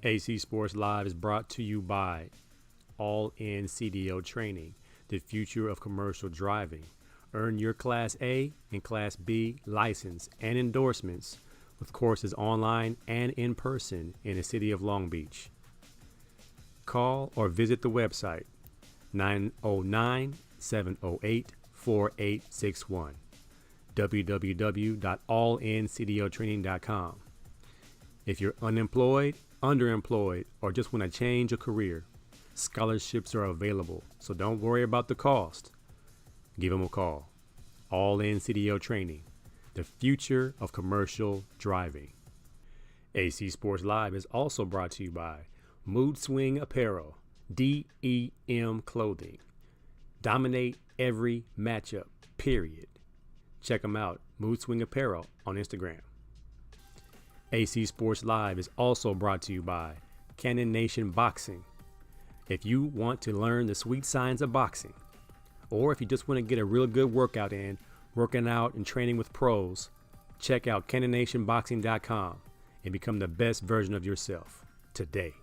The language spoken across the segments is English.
AC Sports Live is brought to you by All In CDO Training, the future of commercial driving. Earn your Class A and Class B license and endorsements with courses online and in person in the city of Long Beach. Call or visit the website 909-708-4861, www.allincdotraining.com. If you're unemployed, underemployed, or just want to change a career, scholarships are available, so don't worry about the cost. Give them a call. All In CDO Training, the future of commercial driving. AC Sports Live is also brought to you by Mood Swing Apparel, DEM Clothing. Dominate every matchup, period. Check them out, Mood Swing Apparel on Instagram. AC Sports Live is also brought to you by Cannon Nation Boxing. If you want to learn the sweet science of boxing, or if you just want to get a real good workout in, working out and training with pros, check out CannonNationBoxing.com and become the best version of yourself today.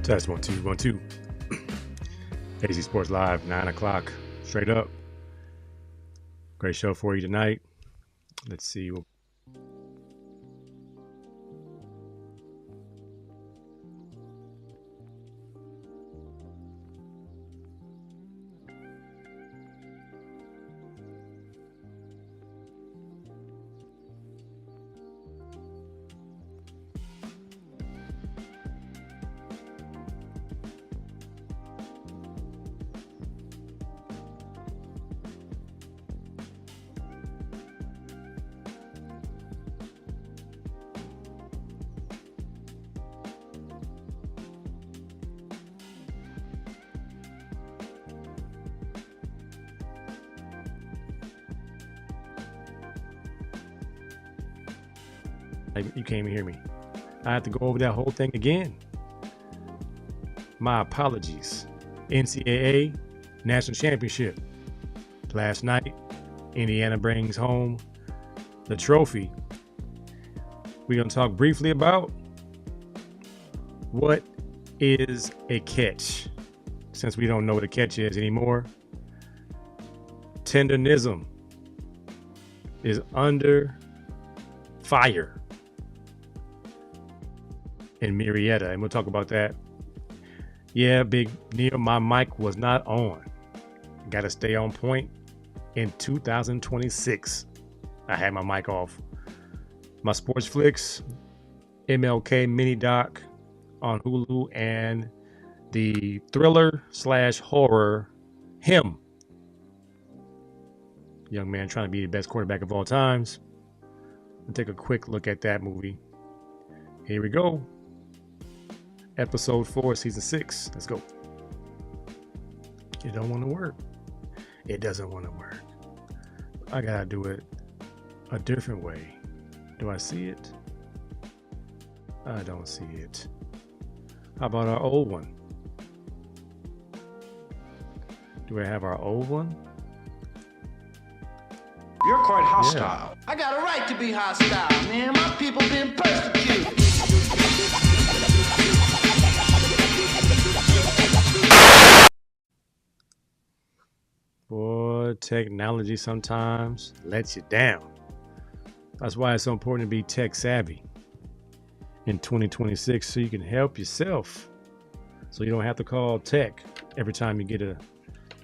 Test 1 2 1 2. AC Sports Live, 9 o'clock, straight up. Great show for you tonight. Let's see. You can't even hear me. I have to go over that whole thing again. My apologies. NCAA National Championship. Last night, Indiana brings home the trophy. We're going to talk briefly about what is a catch, since we don't know what a catch is anymore. Tendernism is under fire in Marietta, and we'll talk about that. Yeah, Big Neil, my mic was not on. Got to stay on point in 2026. I had my mic off. My Sports Flix, MLK mini doc on Hulu, and the thriller / horror Him. Young man trying to be the best quarterback of all times. We'll take a quick look at that movie. Here we go. Episode 4, Season 6. Let's go. It don't want to work. It doesn't want to work. I gotta do it a different way. Do I see it? I don't see it. How about our old one? Do I have our old one? You're quite hostile. Yeah. I got a right to be hostile, man. My people been persecuted. Boy, technology sometimes lets you down. That's why it's so important to be tech savvy in 2026, so you can help yourself, so you don't have to call tech every time you get a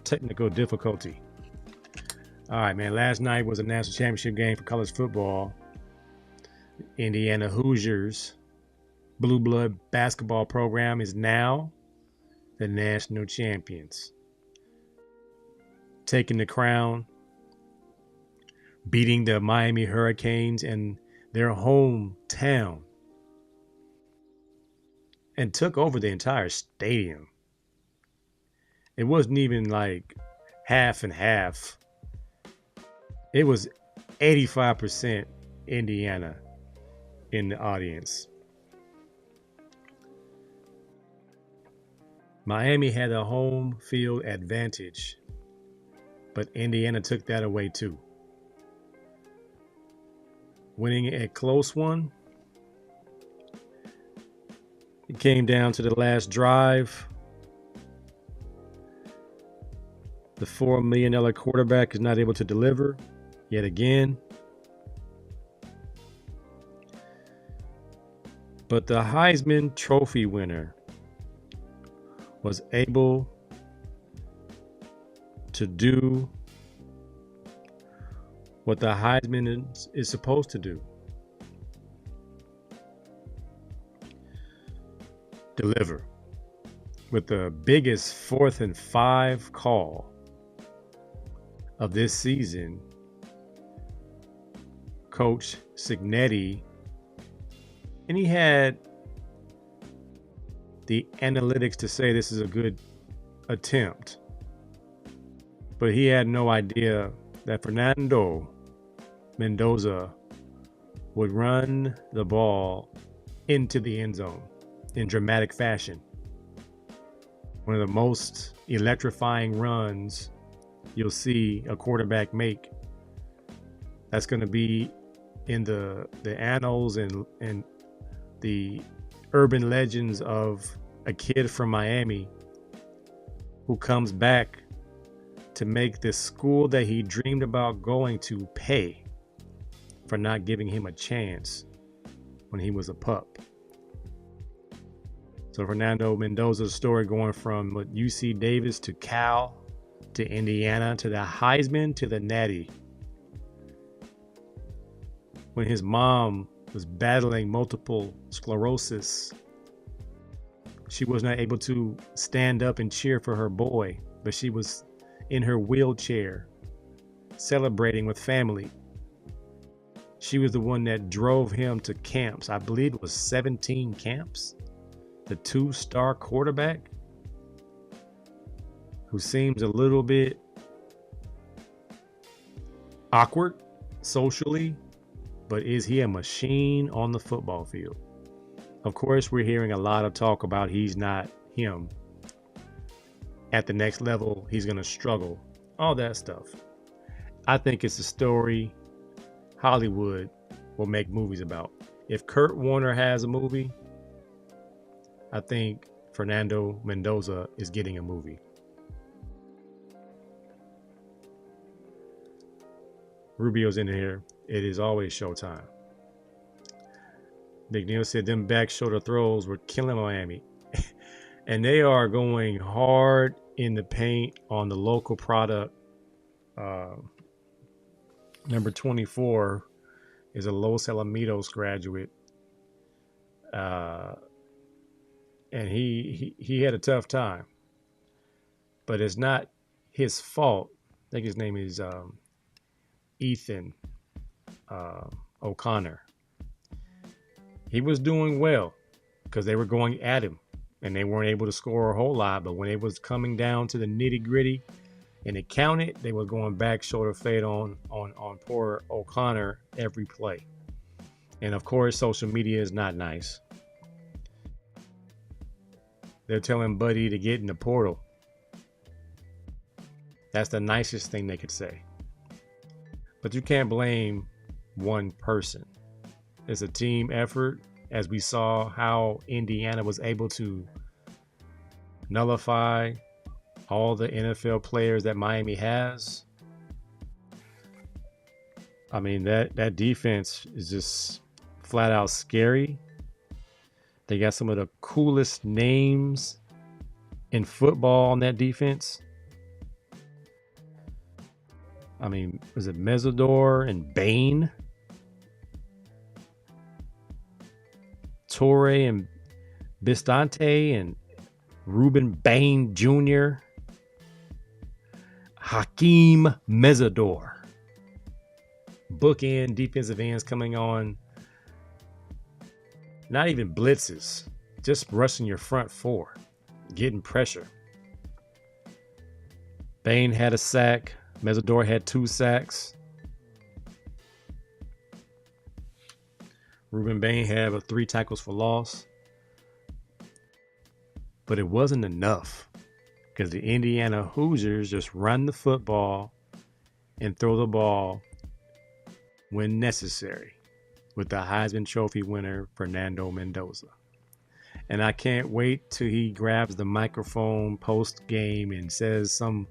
technical difficulty. All right, man. Last night was a national championship game for college football. Indiana Hoosiers Blue Blood basketball program is now the national champions, taking the crown, beating the Miami Hurricanes in their hometown, and took over the entire stadium. It wasn't even like half and half. It was 85% Indiana in the audience. Miami had a home field advantage but Indiana took that away too. Winning a close one. It came down to the last drive. The $4 million quarterback is not able to deliver yet again. But the Heisman Trophy winner was able to do what the Heisman is supposed to do. Deliver. With the biggest 4th and 5 call of this season, Coach Signetti, and he had the analytics to say this is a good attempt, but he had no idea that Fernando Mendoza would run the ball into the end zone in dramatic fashion. One of the most electrifying runs you'll see a quarterback make. That's going to be in the annals and the urban legends of a kid from Miami who comes back to make this school that he dreamed about going to pay for not giving him a chance when he was a pup. So Fernando Mendoza's story going from UC Davis to Cal to Indiana to the Heisman to the Natty. When his mom was battling multiple sclerosis, she was not able to stand up and cheer for her boy, but she was in her wheelchair celebrating with family. She was the one that drove him to camps. I believe it was 17 camps. The 2-star quarterback who seems a little bit awkward socially, but is he a machine on the football field? Of course, we're hearing a lot of talk about he's not him. At the next level, he's going to struggle. All that stuff. I think it's a story Hollywood will make movies about. If Kurt Warner has a movie, I think Fernando Mendoza is getting a movie. Rubio's in here. It is always showtime. Big Neil said them back shoulder throws were killing Miami. And they are going hard in the paint on the local product. Number 24 is a Los Alamitos graduate. And he had a tough time. But it's not his fault. I think his name is Ethan O'Connor. He was doing well because they were going at him and they weren't able to score a whole lot. But when it was coming down to the nitty gritty and it counted, they were going back shoulder fade on poor O'Connor every play. And of course, social media is not nice. They're telling Buddy to get in the portal. That's the nicest thing they could say. But you can't blame one person. It's a team effort, as we saw how Indiana was able to nullify all the NFL players that Miami has. I mean, that defense is just flat out scary. They got some of the coolest names in football on that defense. I mean, was it Mezzador and Bain? Torre and Bistante and Ruben Bain Jr. Hakeem Mezzador. Bookend defensive ends coming on. Not even blitzes. Just rushing your front four. Getting pressure. Bain had a sack. Mezzador had 2 sacks. Ruben Bain had 3 tackles for loss. But it wasn't enough because the Indiana Hoosiers just run the football and throw the ball when necessary with the Heisman Trophy winner, Fernando Mendoza. And I can't wait till he grabs the microphone post game and says some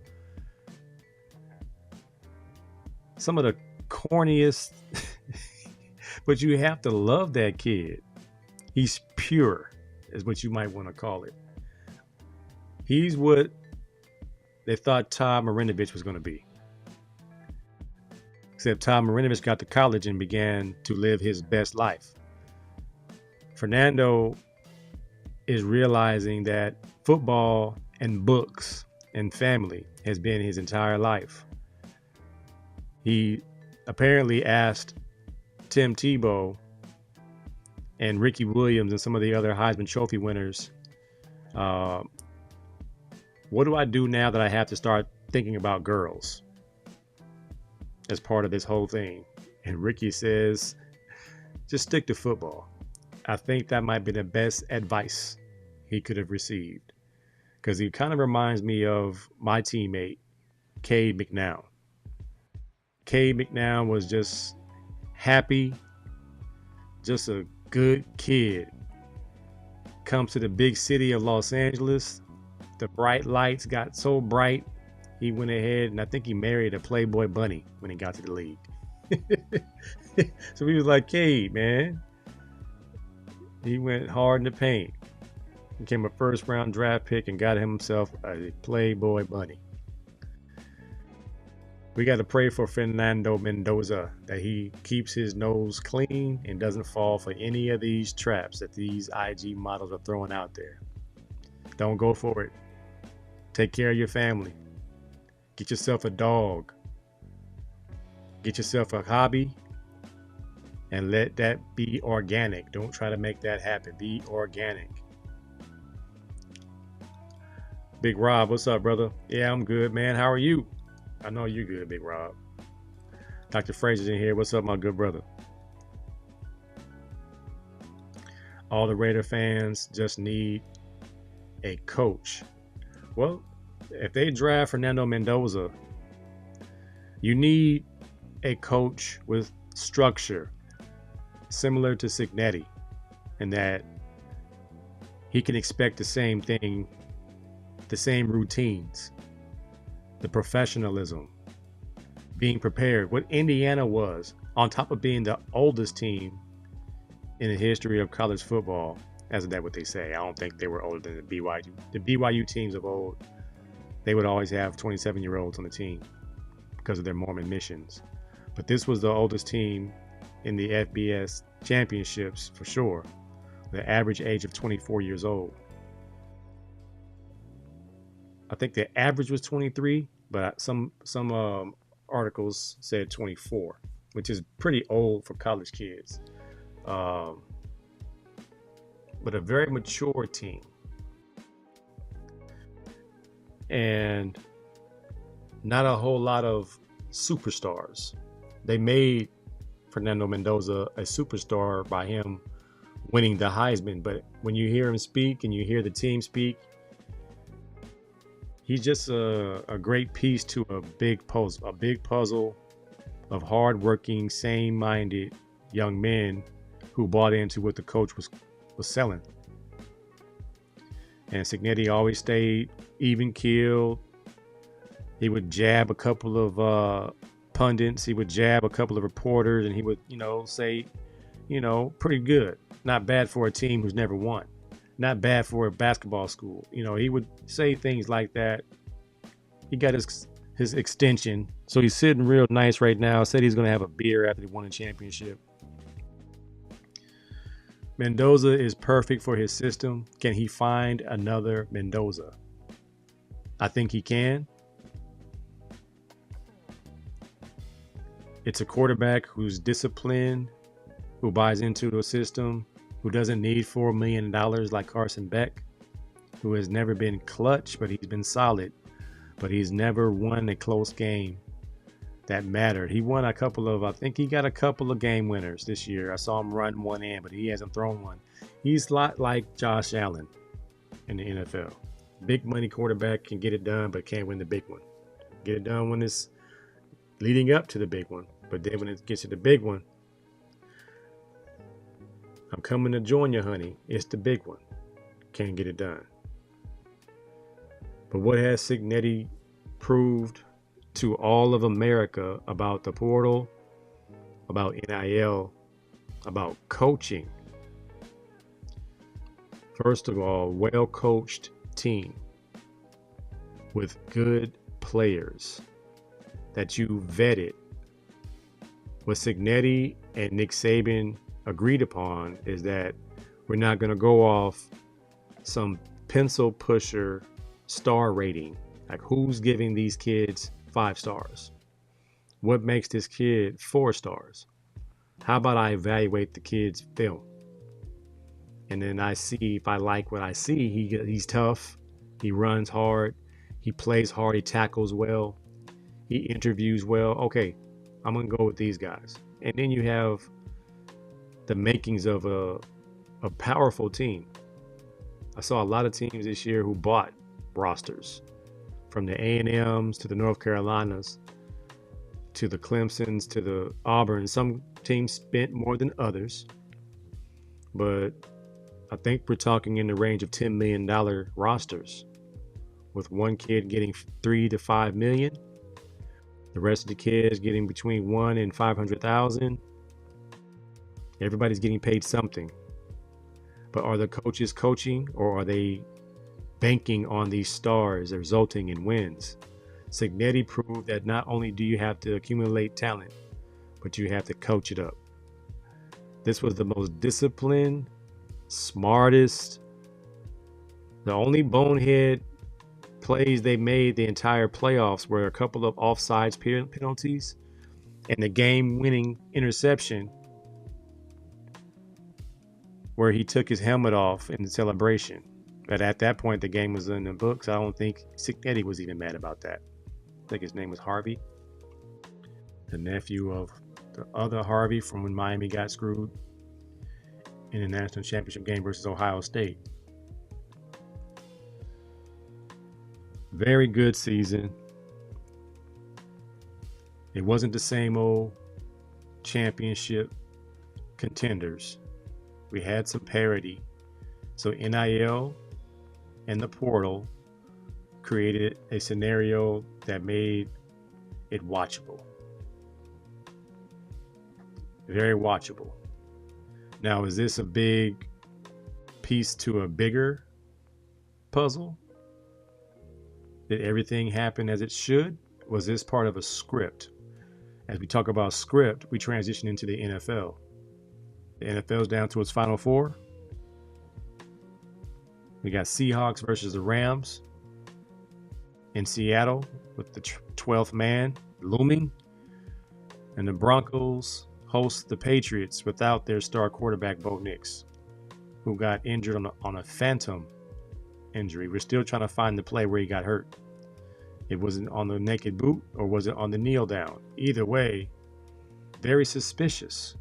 of the corniest, but you have to love that kid. He's pure, is what you might want to call it. He's what they thought Todd Marinovich was going to be. Except Todd Marinovich got to college and began to live his best life. Fernando is realizing that football and books and family has been his entire life. He apparently asked Tim Tebow and Ricky Williams and some of the other Heisman Trophy winners, what do I do now that I have to start thinking about girls as part of this whole thing? And Ricky says, just stick to football. I think that might be the best advice he could have received, because he kind of reminds me of my teammate, Cade McNown. Cade McNown was just happy, just a good kid. Comes to the big city of Los Angeles. The bright lights got so bright, he went ahead and I think he married a Playboy bunny when he got to the league. So he was like, Cade, man. He went hard in the paint. Became a first round draft pick and got himself a Playboy bunny. We got to pray for Fernando Mendoza that he keeps his nose clean and doesn't fall for any of these traps that these IG models are throwing out there. Don't go for it. Take care of your family. Get yourself a dog. Get yourself a hobby and let that be organic. Don't try to make that happen. Be organic. Big Rob, what's up, brother? Yeah, I'm good, man. How are you? I know you're good, Big Rob. Dr. Fraser's in here. What's up, my good brother? All the Raider fans just need a coach. Well, if they draft Fernando Mendoza, you need a coach with structure, similar to Natty, in that he can expect the same thing, the same routines, the professionalism, being prepared. What Indiana was, on top of being the oldest team in the history of college football, as that what they say. I don't think they were older than the BYU. The BYU teams of old, they would always have 27-year-olds on the team because of their Mormon missions. But this was the oldest team in the FBS championships for sure. The average age of 24 years old. I think the average was 23, but some articles said 24, which is pretty old for college kids. But a very mature team. And not a whole lot of superstars. They made Fernando Mendoza a superstar by him winning the Heisman. But when you hear him speak and you hear the team speak, he's just a great piece to a big puzzle of hardworking, sane-minded young men who bought into what the coach was selling. And Signetti always stayed even keeled. He would jab a couple of pundits. He would jab a couple of reporters, and he would, say, pretty good. Not bad for a team who's never won. Not bad for a basketball school. He would say things like that. He got his extension, so he's sitting real nice right now. Said he's going to have a beer after he won a championship. Mendoza is perfect for his system. Can he find another Mendoza? I think he can. It's a quarterback who's disciplined, who buys into the system, who doesn't need $4 million like Carson Beck, who has never been clutch, but he's been solid, but he's never won a close game that mattered. He won I think he got a couple of game winners this year. I saw him run one in, but he hasn't thrown one. He's a lot like Josh Allen in the NFL. Big money quarterback, can get it done, but can't win the big one. Get it done when it's leading up to the big one. But then when it gets to the big one, I'm coming to join you, honey. It's the big one. Can't get it done. But what has Netty proved to all of America about the portal, about NIL, about coaching? First of all, well-coached team with good players that you vetted. What Signetti and Nick Saban agreed upon is that we're not going to go off some pencil pusher star rating. Like, who's giving these kids 5 stars? What makes this kid 4 stars? How about I evaluate the kid's film? And then I see if I like what I see. He's tough. He runs hard. He plays hard. He tackles well. He interviews well. Okay, I'm going to go with these guys. And then you have the makings of a powerful team. I saw a lot of teams this year who bought rosters, from the A&Ms to the North Carolinas to the Clemsons to the Auburn. Some teams spent more than others, but I think we're talking in the range of $10 million rosters, with one kid getting $3 to $5 million, the rest of the kids getting between $1 and $500,000. Everybody's getting paid something. But are the coaches coaching, or are they banking on these stars resulting in wins? Signetti proved that not only do you have to accumulate talent, but you have to coach it up. This was the most disciplined, smartest, the only bonehead plays they made the entire playoffs were a couple of offsides penalties and the game-winning interception where he took his helmet off in the celebration. But at that point, the game was in the books. I don't think Signetti was even mad about that. I think his name was Harvey, the nephew of the other Harvey from when Miami got screwed in the national championship game versus Ohio State. Very good season. It wasn't the same old championship contenders. We had some parity. So NIL and the portal created a scenario that made it watchable. Very watchable. Now, is this a big piece to a bigger puzzle? Did everything happen as it should? Was this part of a script? As we talk about script, we transition into the NFL. The NFL's down to its final 4. We got Seahawks versus the Rams in Seattle with the 12th man looming. And the Broncos host the Patriots without their star quarterback, Bo Nix, who got injured on a phantom injury. We're still trying to find the play where he got hurt. It wasn't on the naked boot, or was it on the kneel down? Either way, very suspicious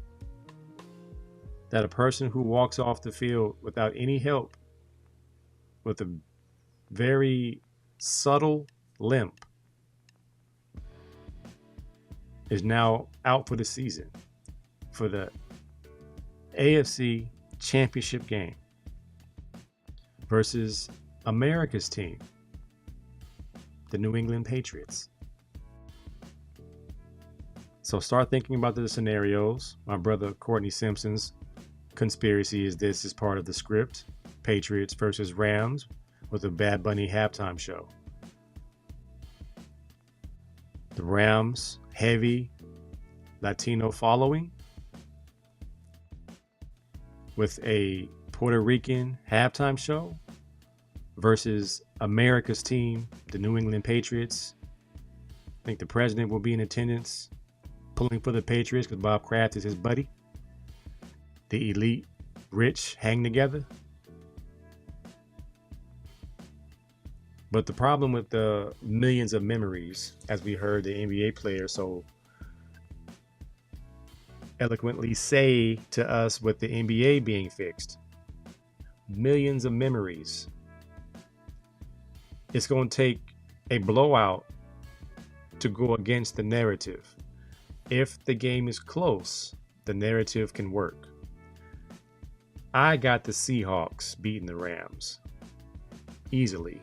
that a person who walks off the field without any help, with a very subtle limp, is now out for the season for the AFC Championship game versus America's team, the New England Patriots. So start thinking about the scenarios. My brother Courtney Simpson's conspiracy is this is part of the script. Patriots versus Rams with a Bad Bunny halftime show. The Rams, heavy Latino following, with a Puerto Rican halftime show, versus America's team, the New England Patriots. I think the president will be in attendance, pulling for the Patriots because Bob Kraft is his buddy. The elite rich hang together. But the problem with the millions of memories, as we heard the NBA player so eloquently say to us with the NBA being fixed, millions of memories. It's going to take a blowout to go against the narrative. If the game is close, the narrative can work. I got the Seahawks beating the Rams easily.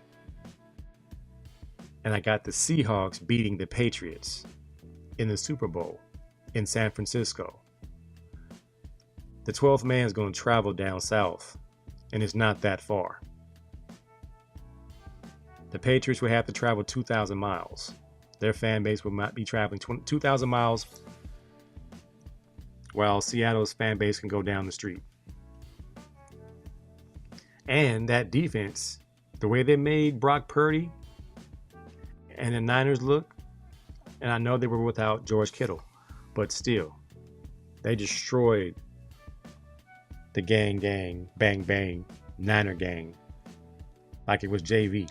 And I got the Seahawks beating the Patriots in the Super Bowl in San Francisco. The 12th man is going to travel down south, and it's not that far. The Patriots would have to travel 2,000 miles. Their fan base would not be traveling 2,000 miles, while Seattle's fan base can go down the street. And that defense, the way they made Brock Purdy and the Niners look, and I know they were without George Kittle, but still, they destroyed the gang, bang, bang, Niner gang like it was JV.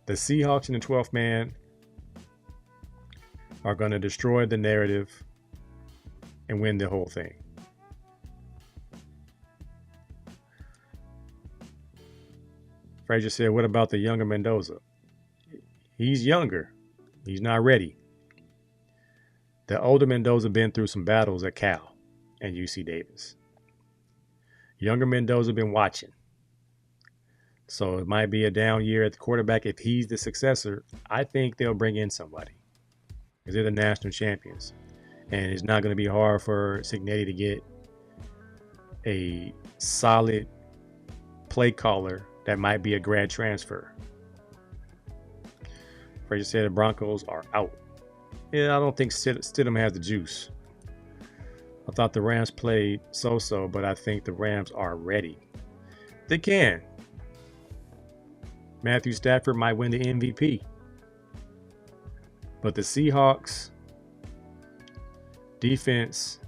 The Seahawks and the 12th man are going to destroy the narrative and win the whole thing. Frazier said, what about the younger Mendoza? He's younger. He's not ready. The older Mendoza been through some battles at Cal and UC Davis. Younger Mendoza been watching. So it might be a down year at the quarterback. If he's the successor, I think they'll bring in somebody because they're the national champions. And it's not going to be hard for Signetti to get a solid play caller that might be a grad transfer. Frazier said the Broncos are out. Yeah, I don't think Stidham has the juice. I thought the Rams played so-so, but I think the Rams are ready. They can. Matthew Stafford might win the MVP. But the Seahawks defense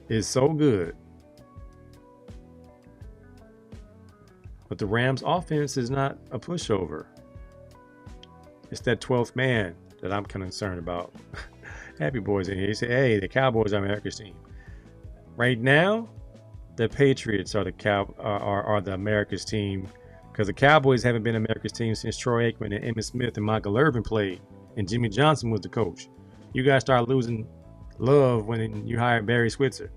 is so good. But the Rams offense is not a pushover. It's that 12th man that I'm kind of concerned about. Happy Boys in here. He said, hey, the Cowboys are America's team. Right now, the Patriots are the America's team because the Cowboys haven't been America's team since Troy Aikman and Emmitt Smith and Michael Irvin played and Jimmy Johnson was the coach. You guys start losing love when you hired Barry Switzer.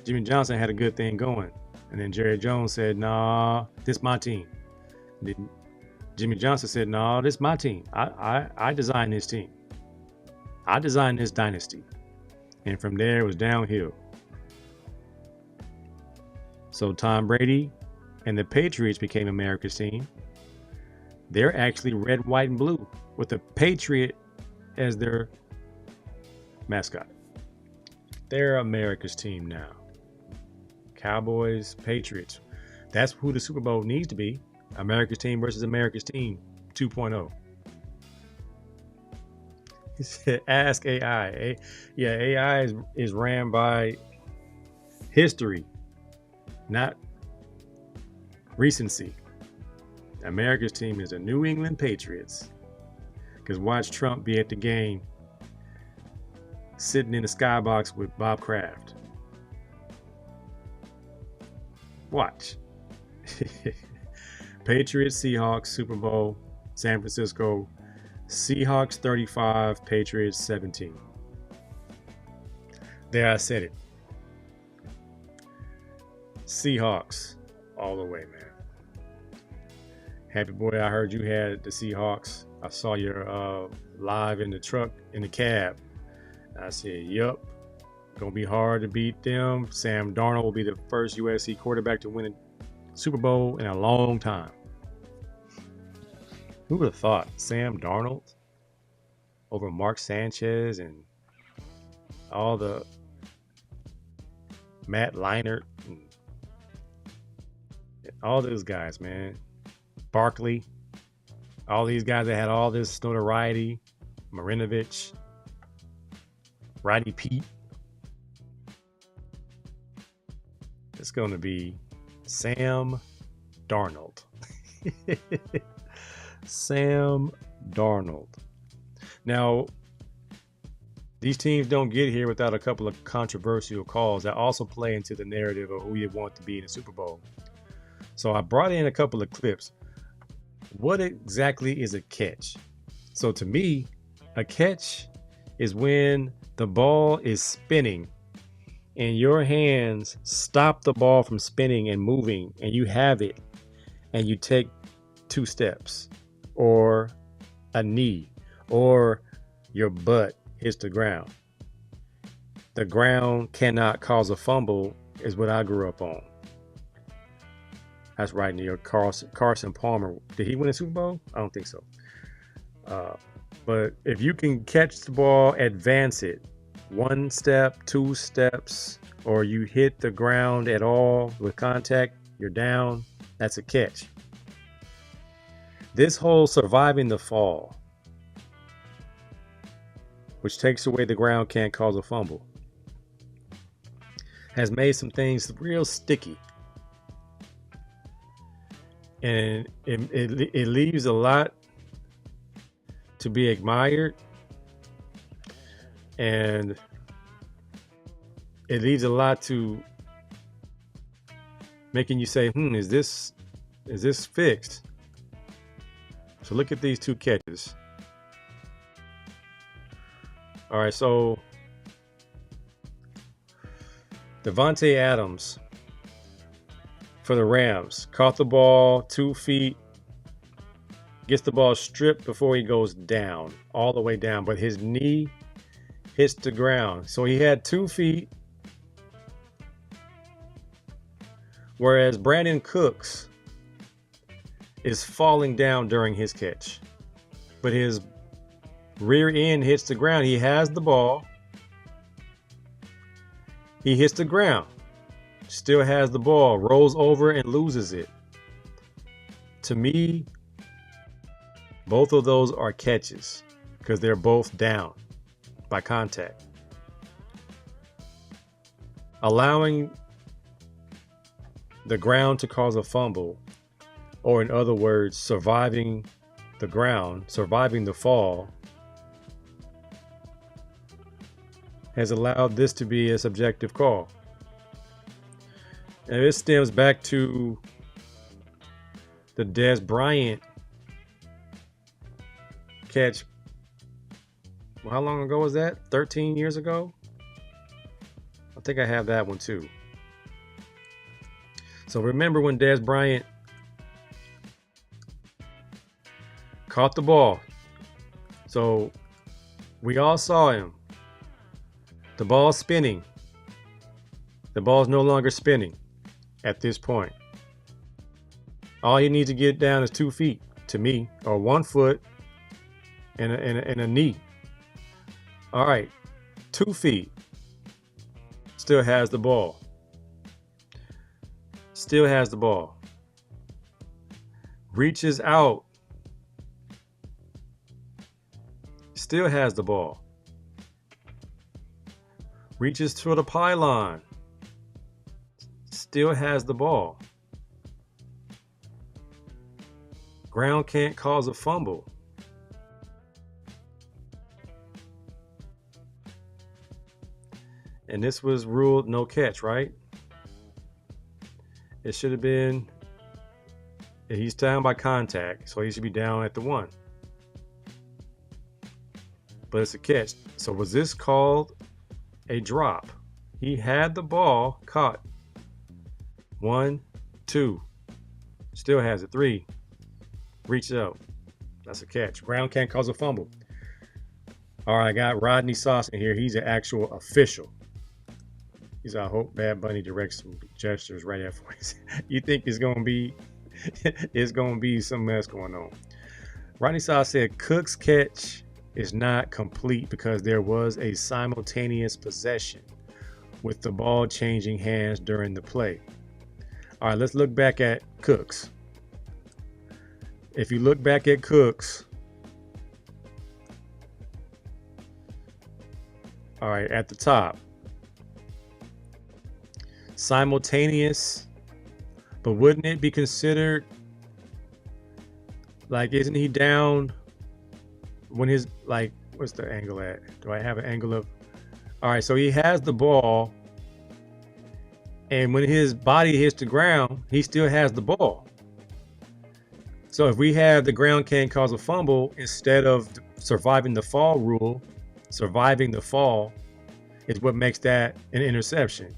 Jimmy Johnson had a good thing going. And then Jerry Jones said, nah, this is my team. And then Jimmy Johnson said, nah, this is my team. I designed this team. I designed this dynasty. And from there, it was downhill. So Tom Brady and the Patriots became America's team. They're actually red, white, and blue with the Patriot as their mascot. They're America's team now. Cowboys, Patriots. That's who the Super Bowl needs to be. America's team versus America's team 2.0. He said, ask AI. Yeah, AI is ran by history, not recency. America's team is the New England Patriots. Because watch Trump be at the game sitting in the skybox with Bob Kraft. Watch. Patriots, Seahawks, Super Bowl, San Francisco. Seahawks 35, Patriots 17. There, I said it. Seahawks all the way, man. Happy boy, I heard you had the Seahawks. I saw your live in the truck, in the cab. I said, yup, gonna be hard to beat them. Sam Darnold will be the first USC quarterback to win a Super Bowl in a long time. Who would have thought Sam Darnold over Mark Sanchez and all the Matt Leinart and all those guys, man. Barkley, all these guys that had all this notoriety, Marinovich, Roddy Pete. It's going to be Sam Darnold. Sam Darnold. Now, These teams don't get here without a couple of controversial calls that also play into the narrative of who you want to be in the Super Bowl. So I brought in a couple of clips. What exactly is a catch? So to me, a catch is when the ball is spinning and your hands stop the ball from spinning and moving, and you have it and you take 2 steps or a knee or your butt hits the ground. The ground cannot cause a fumble is what I grew up on. That's right near Carson Palmer. Did he win a Super Bowl? I don't think so. But if you can catch the ball, advance it 1 step, 2 steps, or you hit the ground at all with contact, you're down. That's a catch. This whole surviving the fall, which takes away the ground can't cause a fumble, has made some things real sticky. And it leaves a lot to be admired, and it leaves a lot to making you say, is this fixed? So look at these 2 catches. All right, so Davante Adams for the Rams caught the ball 2 feet, gets the ball stripped before he goes down, all the way down, but his knee hits the ground. So he had 2 feet, whereas Brandon Cooks is falling down during his catch, but his rear end hits the ground. He has the ball. He hits the ground, still has the ball, rolls over and loses it. To me, both of those are catches because they're both down by contact. Allowing the ground to cause a fumble, or in other words, surviving the ground, surviving the fall, has allowed this to be a subjective call. And this stems back to the Dez Bryant catch. Well, how long ago was that? 13 years ago? I think I have that one too. So remember when Dez Bryant caught the ball. So we all saw him. The ball's spinning. The ball's no longer spinning at this point. All you need to get down is 2 feet to me, or 1 foot and a knee. All right, 2 feet. Still has the ball. Still has the ball. Reaches out. Still has the ball. Reaches to the pylon. Still has the ball. Ground can't cause a fumble. And this was ruled no catch, right? It should have been, he's down by contact, so he should be down at the 1. But it's a catch. So was this called a drop? He had the ball caught. 1, 2. Still has it. 3. Reach out. That's a catch. Ground can't cause a fumble. All right, I got Rodney Sauce in here. He's an actual official. He's, I hope Bad Bunny directs some gestures right after. You think it's gonna be some mess going on. Rodney Sauce said Cook's catch is not complete because there was a simultaneous possession with the ball changing hands during the play. All right, let's look back at Cooks. If you look back at Cooks, all right, at the top, simultaneous, but wouldn't it be considered like, isn't he down when his, like, what's the angle at? Do I have an angle of All right, so he has the ball, and when his body hits the ground, he still has the ball. So if we have the ground can't cause a fumble, instead of surviving the fall rule, surviving the fall is what makes that an interception.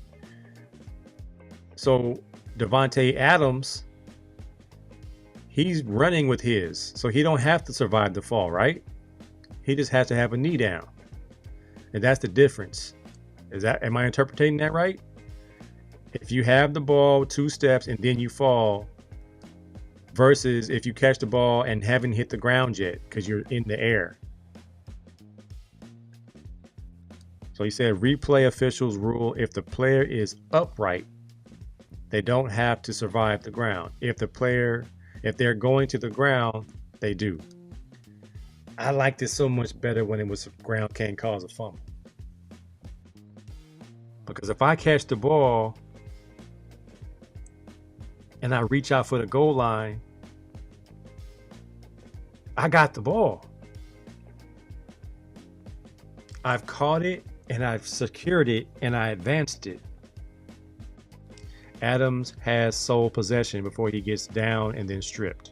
So Devontae Adams, he's running with his, so he don't have to survive the fall, right? He just has to have a knee down. And that's the difference. Am I interpreting that right? If you have the ball 2 steps and then you fall, versus if you catch the ball and haven't hit the ground yet because you're in the air. So he said replay officials rule if the player is upright, they don't have to survive the ground. If they're going to the ground, they do. I liked it so much better when it was ground can't cause a fumble. Because if I catch the ball and I reach out for the goal line, I got the ball. I've caught it and I've secured it and I advanced it. Adams has sole possession before he gets down and then stripped.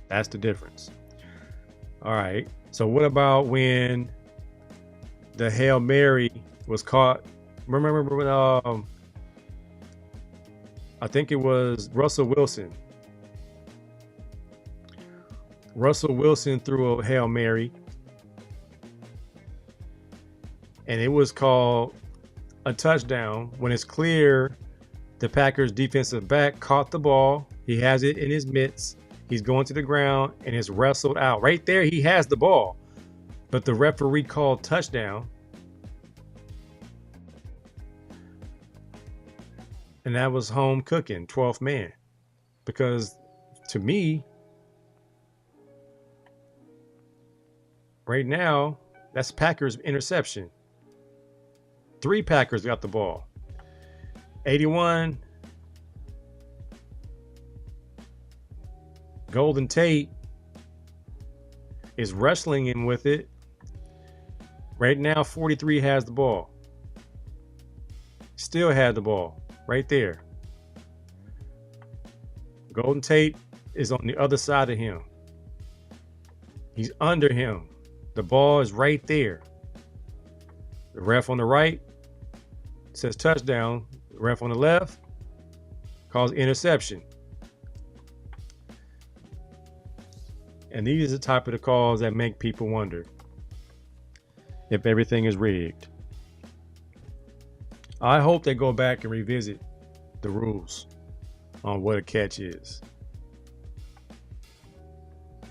That's the difference. All right. So what about when the Hail Mary was caught? Remember when I think it was Russell Wilson. Russell Wilson threw a Hail Mary, and it was called a touchdown when it's clear the Packers defensive back caught the ball. He has it in his mitts. He's going to the ground and it's wrestled out. Right there, he has the ball, but the referee called touchdown. And that was home cooking, 12th man. Because to me, right now, that's Packers interception. 3 Packers got the ball. 81. Golden Tate is wrestling in with it. Right now, 43 has the ball. Still had the ball right there. Golden Tate is on the other side of him. He's under him. The ball is right there. The ref on the right says touchdown. The ref on the left calls interception. And these are the type of the calls that make people wonder if everything is rigged. I hope they go back and revisit the rules on what a catch is.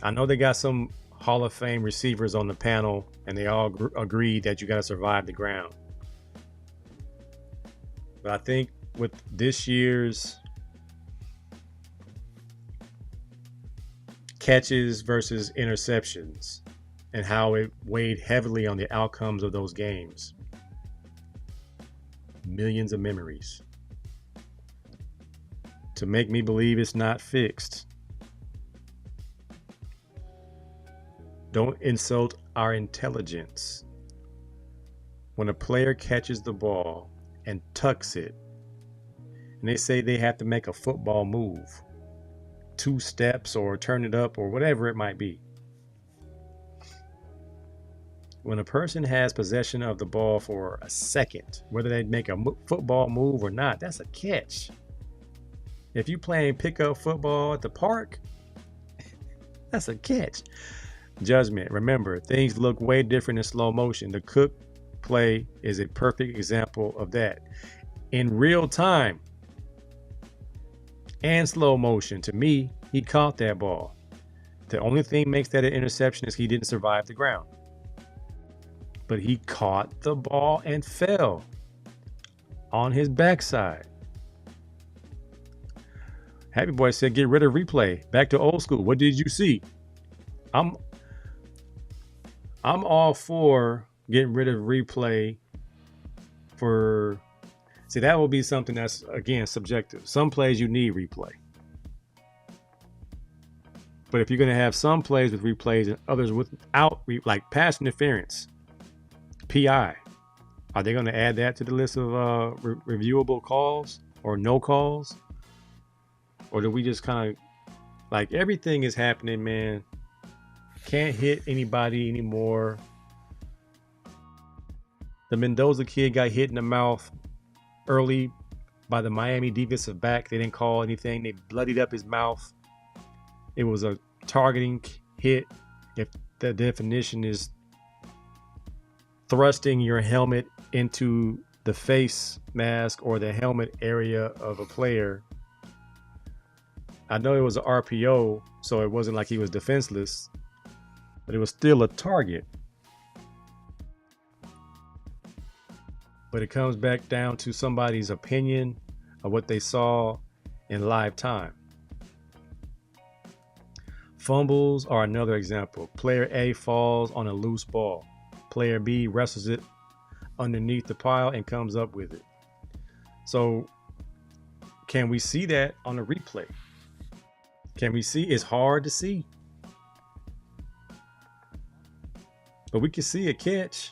I know they got some Hall of Fame receivers on the panel and they all agreed that you got to survive the ground. But I think with this year's catches versus interceptions and how it weighed heavily on the outcomes of those games, millions of memories to make me believe it's not fixed. Don't insult our intelligence. When a player catches the ball and tucks it, and they say they have to make a football move, 2 steps or turn it up or whatever it might be. When a person has possession of the ball for a second, whether they make a football move or not, that's a catch. If you playing pickup football at the park, that's a catch. Judgment. Remember, things look way different in slow motion. The Cook play is a perfect example of that. In real time and slow motion, to me, he caught that ball. The only thing makes that an interception is he didn't survive the ground. But he caught the ball and fell on his backside. Happy Boy said, get rid of replay. Back to old school. What did you see? I'm all for getting rid of replay for... See, that will be something that's, again, subjective. Some plays you need replay. But if you're going to have some plays with replays and others without, like pass interference, PI, Are they going to add that to the list of reviewable calls or no calls? Or do we just kind of like everything is happening, man? Can't hit anybody anymore. The Mendoza kid got hit in the mouth early by the Miami defensive back. They didn't call anything. They bloodied up his mouth. It was a targeting hit. If the definition is thrusting your helmet into the face mask or the helmet area of a player. I know it was an RPO, so it wasn't like he was defenseless, but it was still a target. But it comes back down to somebody's opinion of what they saw in live time. Fumbles are another example. Player A falls on a loose ball. Player B wrestles it underneath the pile and comes up with it. So can we see that on the replay? Can we see? It's hard to see. But we can see a catch.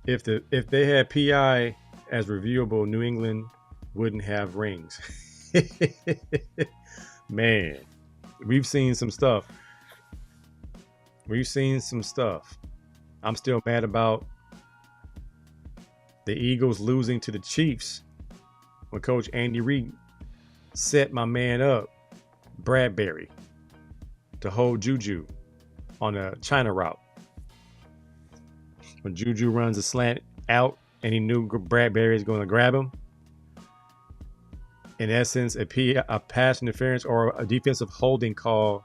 If they had PI as reviewable, New England wouldn't have rings. Man, we've seen some stuff. I'm still mad about the Eagles losing to the Chiefs when Coach Andy Reid set my man up, Bradbury, to hold Juju on a China route. When Juju runs a slant out and he knew Bradbury is going to grab him. In essence, a pass interference or a defensive holding call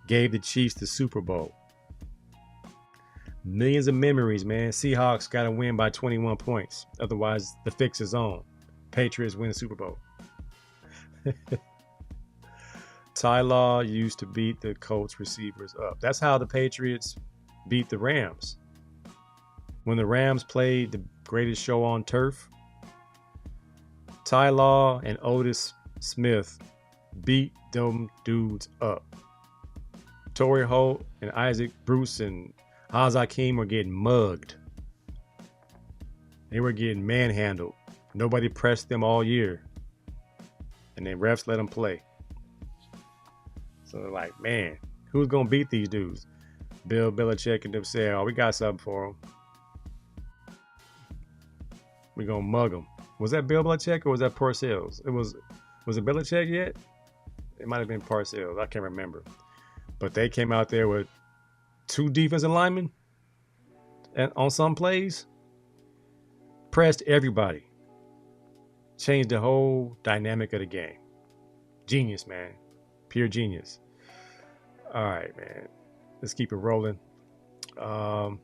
gave the Chiefs the Super Bowl. Millions of memories, man. Seahawks got to win by 21 points. Otherwise, the fix is on. Patriots win the Super Bowl. Ty Law used to beat the Colts receivers up. That's how the Patriots beat the Rams. When the Rams played the greatest show on turf, Ty Law and Otis Smith beat them dudes up. Torrey Holt and Isaac Bruce and Hakeem were getting mugged. They were getting manhandled. Nobody pressed them all year. And then refs let them play. So they're like, man, who's going to beat these dudes? Bill Belichick and them say, oh, we got something for them. We're going to mug them. Was that Bill Belichick or was that Parcells? Was it Belichick yet? It might have been Parcells. I can't remember. But they came out there with 2 defensive linemen and on some plays, pressed everybody. Changed the whole dynamic of the game. Genius, man. Pure genius. All right, man. Let's keep it rolling. Do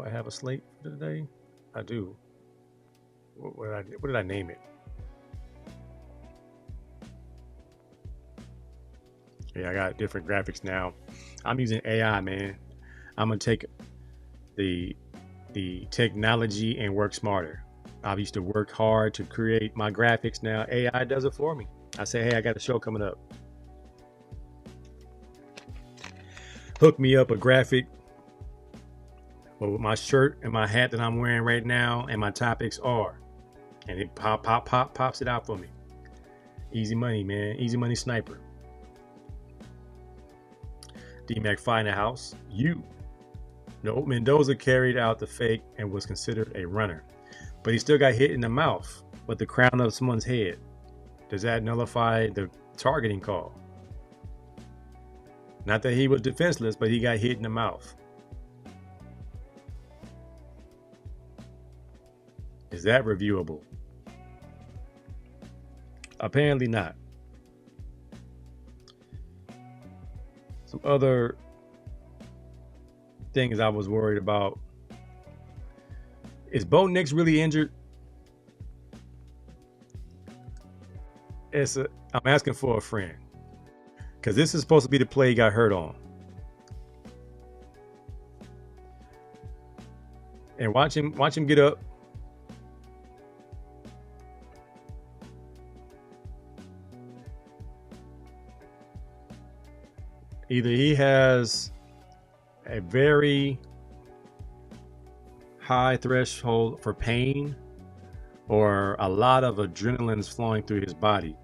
I have a slate for today? I do. What did I name it? Yeah, I got different graphics now. I'm using AI, man. I'm gonna take the technology and work smarter. I used to work hard to create my graphics. Now AI does it for me. I say, hey, I got a show coming up. Hook me up a graphic with my shirt and my hat that I'm wearing right now and my topics are. And it pops it out for me. Easy money, man. Easy money sniper. D-Mac in the house. Mendoza carried out the fake and was considered a runner. But he still got hit in the mouth with the crown of someone's head. Does that nullify the targeting call? Not that he was defenseless, but he got hit in the mouth. Is that reviewable? Apparently not. Some other things I was worried about. Is Bo Nix really injured? I'm asking for a friend. Because this is supposed to be the play he got hurt on. And watch him get up. Either he has a very high threshold for pain, or a lot of adrenaline is flowing through his body,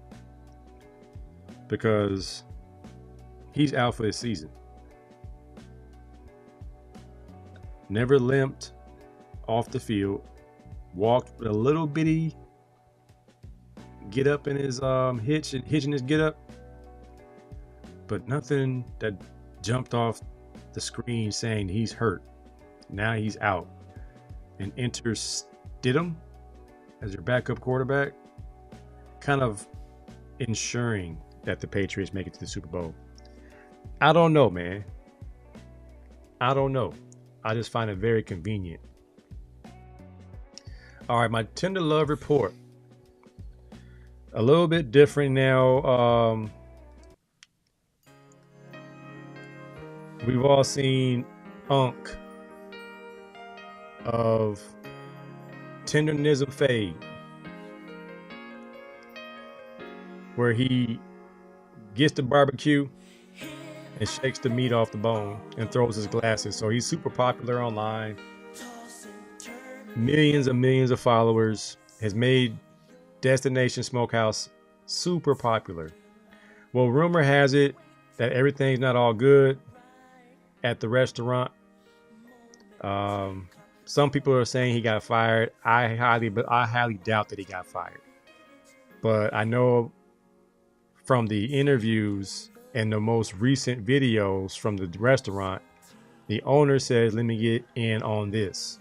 because he's out for his season. Never limped off the field, walked with a little bitty get up in his hitching his get up, but nothing that jumped off the screen saying he's hurt. Now he's out, and enters Stidham as your backup quarterback, kind of ensuring that the Patriots make it to the Super Bowl. I don't know, man. I don't know. I just find it very convenient. All right, my tender love report. A little bit different now. We've all seen Unc of Tendernism fade, where he gets the barbecue and shakes the meat off the bone and throws his glasses. So he's super popular online. Millions and millions of followers. Has made Destination Smokehouse super popular. Well, rumor has it that everything's not all good at the restaurant. Some people are saying he got fired. I highly doubt that he got fired. But I know from the interviews and the most recent videos from the restaurant, the owner says, "Let me get in on this."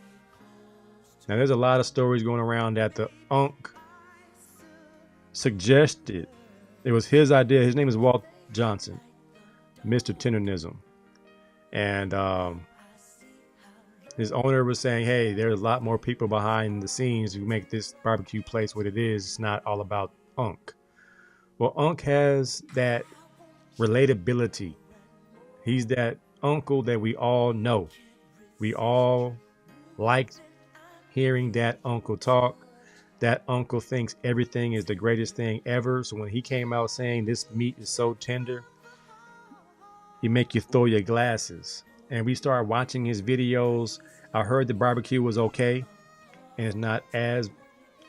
Now, there's a lot of stories going around that the Unc suggested. It was his idea. His name is Walt Johnson, Mr. Tendernism. And his owner was saying, hey, there's a lot more people behind the scenes who make this barbecue place what it is. It's not all about Unc. Well, Unc has that relatability. He's that uncle that we all know. We all like hearing that uncle talk. That uncle thinks everything is the greatest thing ever. So when he came out saying this meat is so tender, you make you throw your glasses. And we started watching his videos. I heard the barbecue was okay, and it's not as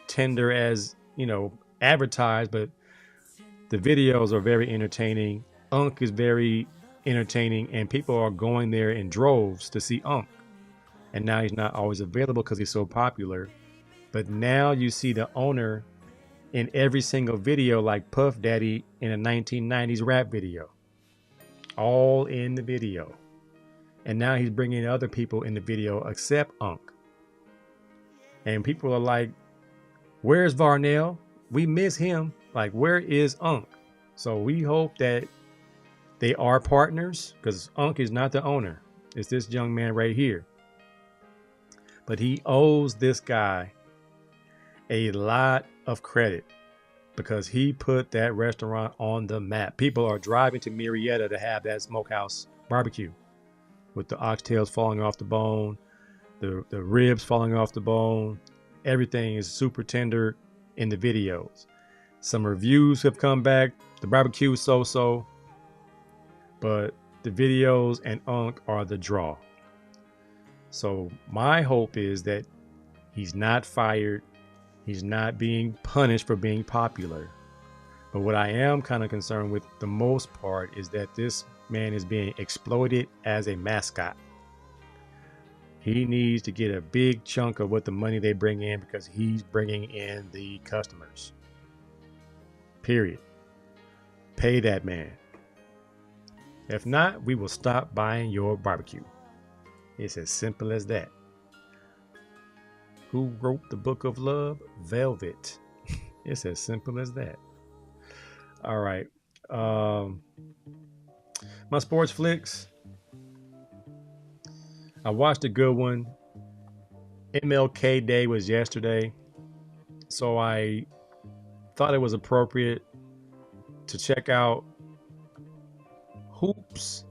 tender as, advertised, but the videos are very entertaining. Unc is very entertaining, and people are going there in droves to see Unc. And now he's not always available because he's so popular. But now you see the owner in every single video, like Puff Daddy in a 1990s rap video. All in the video. And now he's bringing other people in the video except Unc. And people are like, where's Varnell? We miss him. Like, where is Unc? So we hope that they are partners, because Unc is not the owner. It's this young man right here. But he owes this guy a lot of credit, because he put that restaurant on the map. People are driving to Marietta to have that smokehouse barbecue with the oxtails falling off the bone, the ribs falling off the bone. Everything is super tender in the videos. Some reviews have come back. The barbecue is so-so, but the videos and Unc are the draw. So my hope is that he's not fired. He's not being punished for being popular. But what I am kind of concerned with the most part is that this man is being exploited as a mascot. He needs to get a big chunk of what the money they bring in, because he's bringing in the customers. Period. Pay that man. If not, we will stop buying your barbecue. It's as simple as that. Who wrote the book of love? Velvet. It's as simple as that. All right. My sports flicks. I watched a good one. MLK Day was yesterday, so I thought it was appropriate to check out Hoops,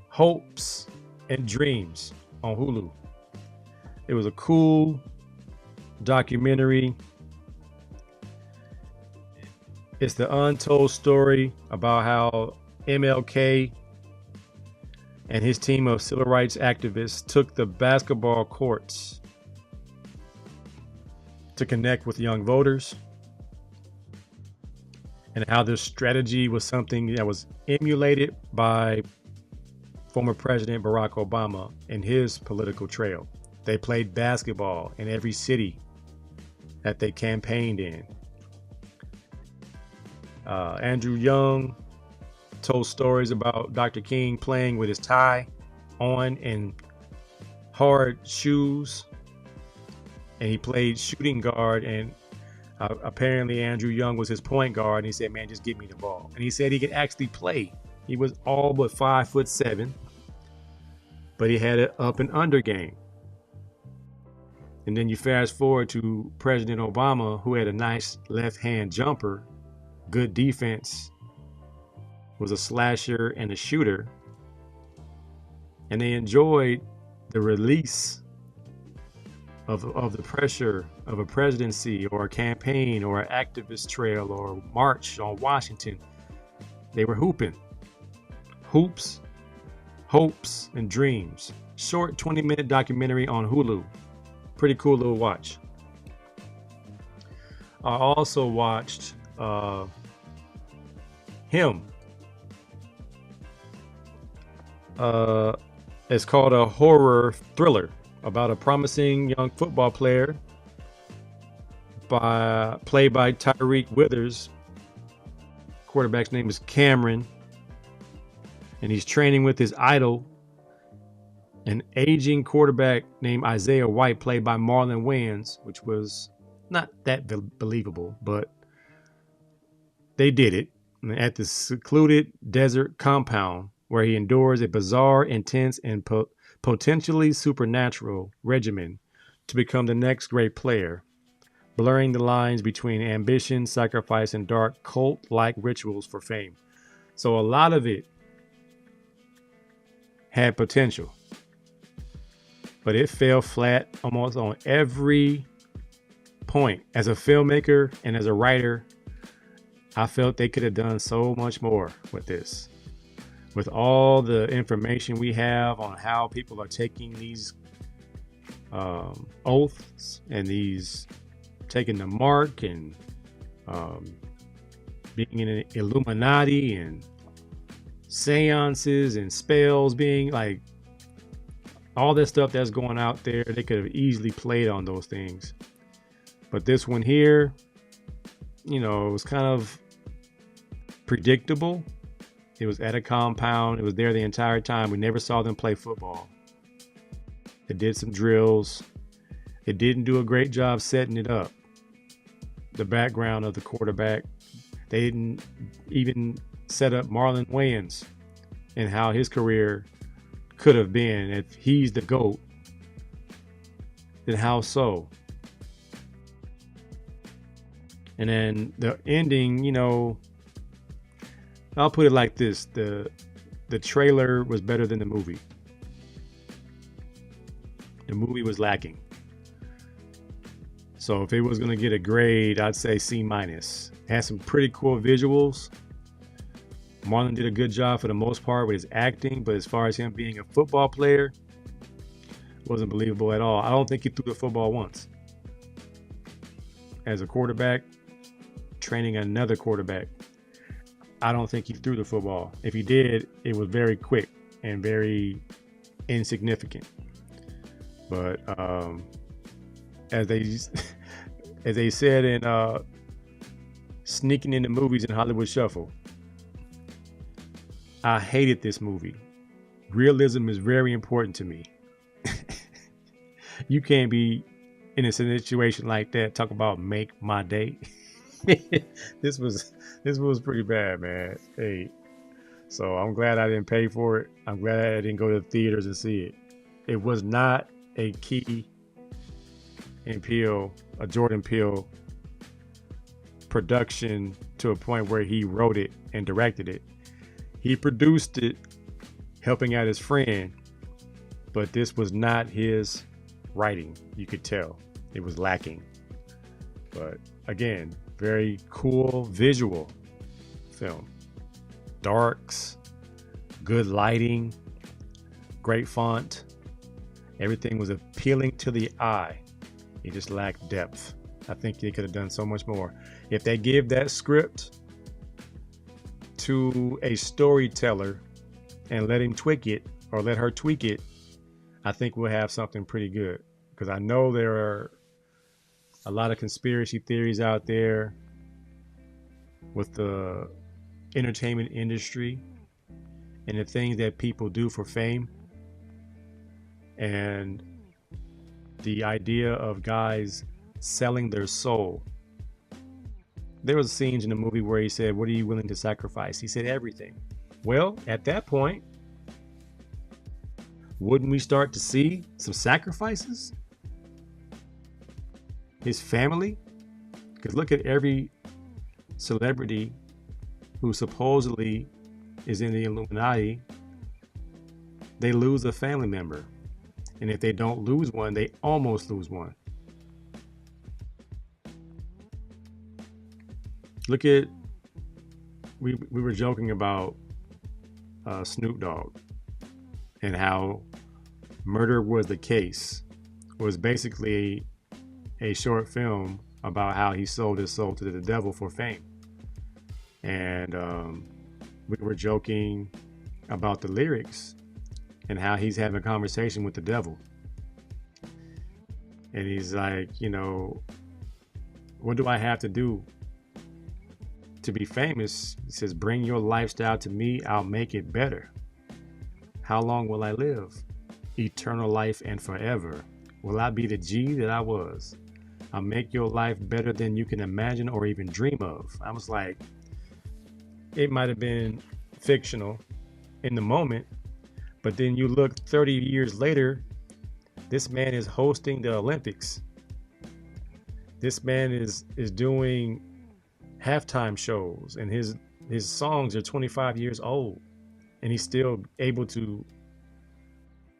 Hopes, and Dreams on Hulu. It was a cool documentary. It's the untold story about how MLK and his team of civil rights activists took the basketball courts to connect with young voters, and how this strategy was something that was emulated by former President Barack Obama in his political trail. They played basketball in every city that they campaigned in. Andrew Young told stories about Dr. King playing with his tie on and hard shoes, and he played shooting guard, and apparently Andrew Young was his point guard, and he said, man, just give me the ball. And he said he could actually play. He was all but 5'7", but he had an up and under game. And then you fast forward to President Obama, who had a nice left-hand jumper, good defense, was a slasher and a shooter. And they enjoyed the release of the pressure of a presidency or a campaign or an activist trail or a march on Washington. They were hooping. Hoops, hopes, and dreams. Short 20-minute documentary on Hulu. Pretty cool little watch. I also watched him. It's called a horror thriller about a promising young football player played by Tyreek Withers. Quarterback's name is Cameron, and he's training with his idol, an aging quarterback named Isaiah White, played by Marlon Wayans, which was not that believable, but they did it at the secluded desert compound where he endures a bizarre, intense, and potentially supernatural regimen to become the next great player, blurring the lines between ambition, sacrifice, and dark cult-like rituals for fame. So a lot of it had potential, but it fell flat almost on every point. As a filmmaker and as a writer, I felt they could have done so much more with this. With all the information we have on how people are taking these oaths and these taking the mark and being in an Illuminati and seances and spells, being like all this stuff that's going out there, they could have easily played on those things. But this one here, you know, it was kind of predictable. It was at a compound. It was there the entire time. We never saw them play football. They did some drills. It didn't do a great job setting it up. The background of the quarterback. They didn't even set up Marlon Wayans and how his career could have been. If he's the GOAT, then how so? And then the ending, you know, I'll put it like this. The trailer was better than the movie. The movie was lacking. So if it was going to get a grade, I'd say C-. Had some pretty cool visuals. Marlon did a good job for the most part with his acting, but as far as him being a football player, it wasn't believable at all. I don't think he threw the football once. As a quarterback, training another quarterback, I don't think he threw the football. If he did, it was very quick and very insignificant. But as they said in Sneaking into Movies in Hollywood Shuffle, I hated this movie. Realism is very important to me. You can't be in a situation like that. Talk about make my day. This was pretty bad, man. Hey, so I'm glad I didn't pay for it. I'm glad I didn't go to the theaters and see it. It was not a Key and Peele, a Jordan Peele production to a point where he wrote it and directed it. He produced it, helping out his friend, but this was not his writing. You could tell it was lacking. But again, very cool visual film. Darks, good lighting, great font. Everything was appealing to the eye. It just lacked depth. I think they could have done so much more. If they give that script to a storyteller and let him tweak it or let her tweak it, I think we'll have something pretty good. Because I know there are a lot of conspiracy theories out there with the entertainment industry and the things that people do for fame. And the idea of guys selling their soul. There was scenes in the movie where he said, "What are you willing to sacrifice?" He said, "Everything." Well, at that point, wouldn't we start to see some sacrifices? His family? Because look at every celebrity who supposedly is in the Illuminati. They lose a family member. And if they don't lose one, they almost lose one. Look at, we were joking about Snoop Dogg and how Murder Was the Case was basically a short film about how he sold his soul to the devil for fame. And we were joking about the lyrics and how he's having a conversation with the devil. And he's like, you know, what do I have to do to be famous? He says, bring your lifestyle to me, I'll make it better. How long will I live? Eternal life and forever. Will I be the G that I was? I'll make your life better than you can imagine or even dream of. I was like, it might have been fictional in the moment, but then you look 30 years later, this man is hosting the Olympics. This man is doing halftime shows, and his songs are 25 years old, and he's still able to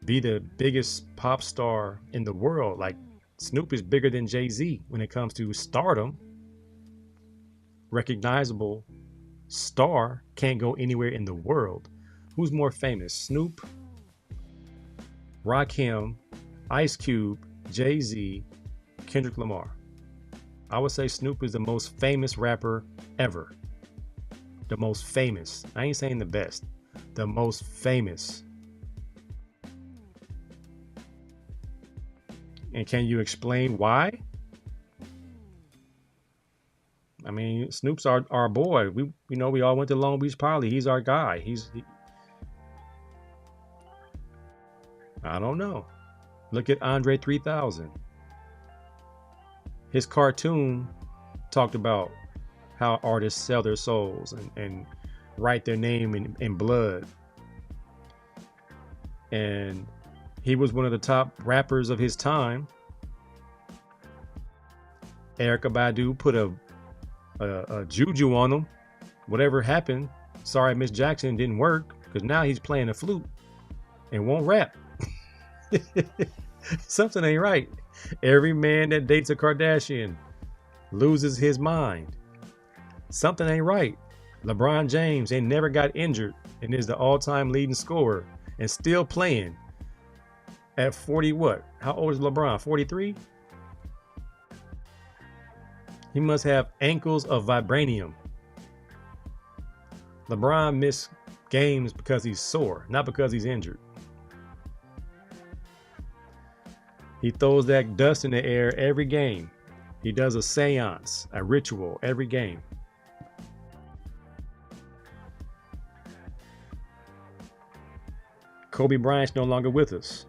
be the biggest pop star in the world. Like, Snoop is bigger than Jay-Z when it comes to stardom. Recognizable star, can't go anywhere in the world. Who's more famous, Snoop, Rakim, Ice Cube, Jay-Z, Kendrick Lamar? I would say Snoop is the most famous rapper ever. The most famous. I ain't saying the best. The most famous. And can you explain why? I mean, Snoop's our boy. We all went to Long Beach Poly. He's our guy. I don't know. Look at Andre 3000. His cartoon talked about how artists sell their souls and write their name in blood. And he was one of the top rappers of his time. Erykah Badu put a juju on him. Whatever happened, Sorry Miss Jackson didn't work, because now he's playing a flute and won't rap. Something ain't right. Every man that dates a Kardashian loses his mind. Something ain't right. LeBron James ain't never got injured and is the all-time leading scorer and still playing at 40 what? How old is LeBron? 43? He must have ankles of vibranium. LeBron missed games because he's sore, not because he's injured. He throws that dust in the air every game. He does a seance, a ritual every game. Kobe Bryant's no longer with us.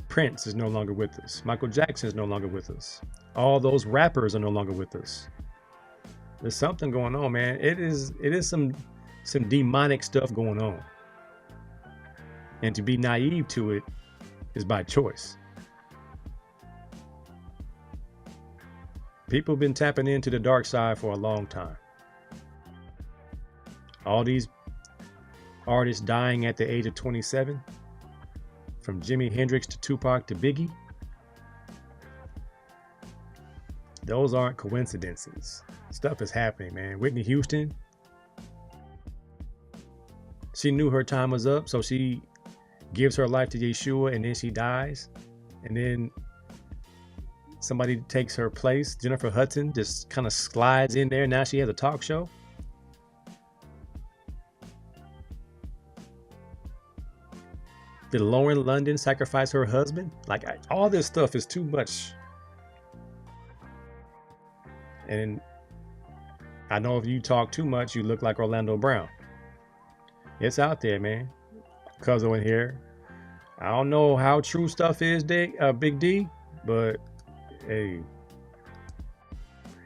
Prince is no longer with us. Michael Jackson is no longer with us. All those rappers are no longer with us. There's something going on, man. It is some demonic stuff going on. And to be naive to it is by choice. People have been tapping into the dark side for a long time. All these artists dying at the age of 27, from Jimi Hendrix to Tupac to Biggie, those aren't coincidences. Stuff is happening, man. Whitney Houston, She knew her time was up, so she gives her life to Yeshua, and then she dies. And then somebody takes her place. Jennifer Hudson just kind of slides in there. Now she has a talk show. Did Lauren London sacrifice her husband? Like, all this stuff is too much. And I know if you talk too much, you look like Orlando Brown. It's out there, man. Cuzzo in here. I don't know how true stuff is, Big D, but hey.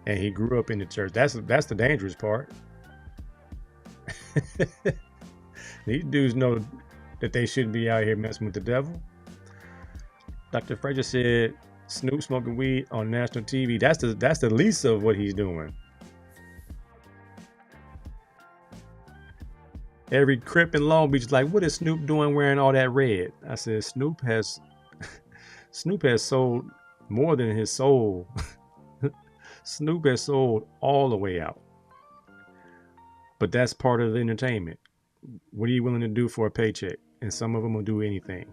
And he grew up in the church. That's the dangerous part. These dudes know that they shouldn't be out here messing with the devil. Dr. Frazier said Snoop smoking weed on national TV. That's the least of what he's doing. Every Crip in Long Beach is like, what is Snoop doing wearing all that red? I said, Snoop has sold more than his soul. Snoop has sold all the way out. But that's part of the entertainment. What are you willing to do for a paycheck? And some of them will do anything.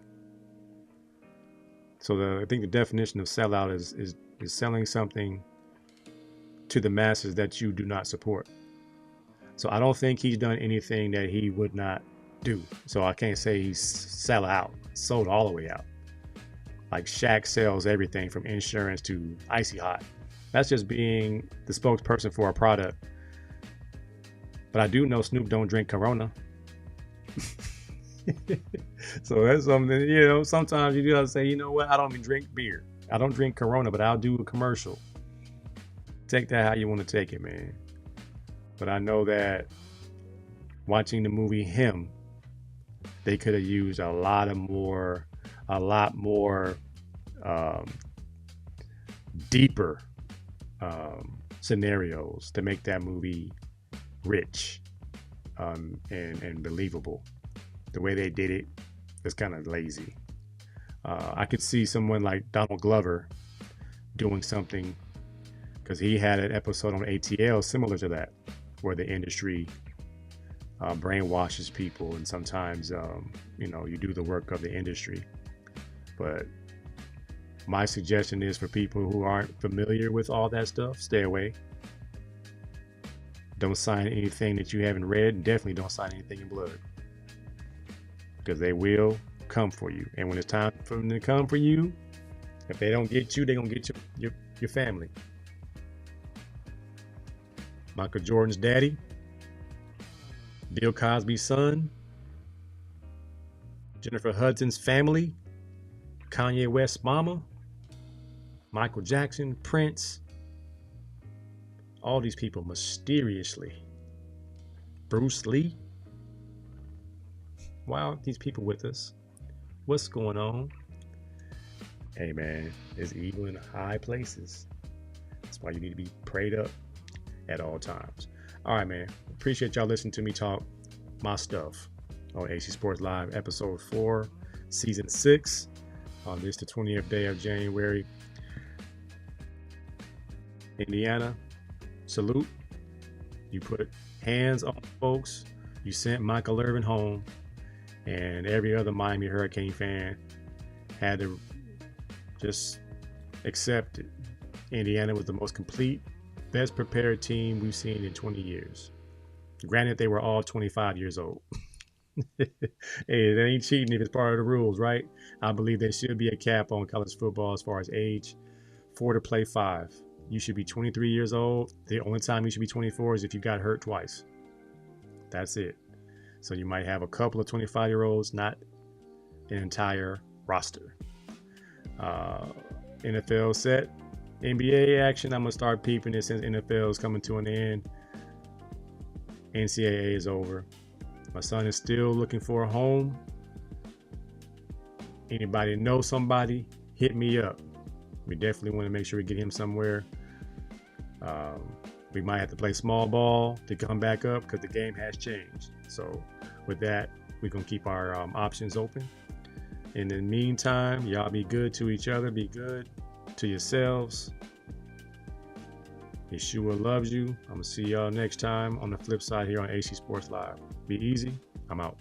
So I think the definition of sellout is selling something to the masses that you do not support. So I don't think he's done anything that he would not do. So I can't say he's sold all the way out. Like Shaq sells everything from insurance to Icy Hot. That's just being the spokesperson for a product. But I do know Snoop don't drink Corona. So that's something, sometimes you gotta say, you know what? I don't even drink beer. I don't drink Corona, but I'll do a commercial. Take that how you want to take it, man. But I know that watching the movie Him, they could have used a lot more deeper scenarios to make that movie rich and believable. The way they did it is kind of lazy. I could see someone like Donald Glover doing something, because he had an episode on ATL similar to that, where the industry brainwashes people, and sometimes you do the work of the industry. But my suggestion is, for people who aren't familiar with all that stuff, stay away. Don't sign anything that you haven't read. Definitely don't sign anything in blood, because they will come for you. And when it's time for them to come for you, if they don't get you, they're going to get your family. Michael Jordan's daddy, Bill Cosby's son, Jennifer Hudson's family, Kanye West's mama, Michael Jackson, Prince, all these people mysteriously. Bruce Lee. Why aren't these people with us? What's going on? Hey man, there's evil in high places. That's why you need to be prayed up at all times. All right, man. Appreciate y'all listening to me talk my stuff on AC Sports Live, episode 4, season 6. On this, the 20th day of January. Indiana, salute. You put hands on folks. You sent Michael Irvin home. And every other Miami Hurricane fan had to just accept it. Indiana was the most complete, best prepared team we've seen in 20 years. Granted, they were all 25 years old. Hey, they ain't cheating if it's part of the rules, right? I believe there should be a cap on college football as far as age. 4 to play 5. You should be 23 years old. The only time you should be 24 is if you got hurt twice. That's it. So you might have a couple of 25-year-olds, not an entire roster. NFL set. NBA action. I'm going to start peeping it since NFL is coming to an end. NCAA is over. My son is still looking for a home. Anybody know somebody, hit me up. We definitely want to make sure we get him somewhere. We might have to play small ball to come back up because the game has changed. So with that, we're going to keep our options open. In the meantime, y'all be good to each other. Be good to yourselves. Yeshua loves you. I'm going to see y'all next time on the flip side here on AC Sports Live. Be easy. I'm out.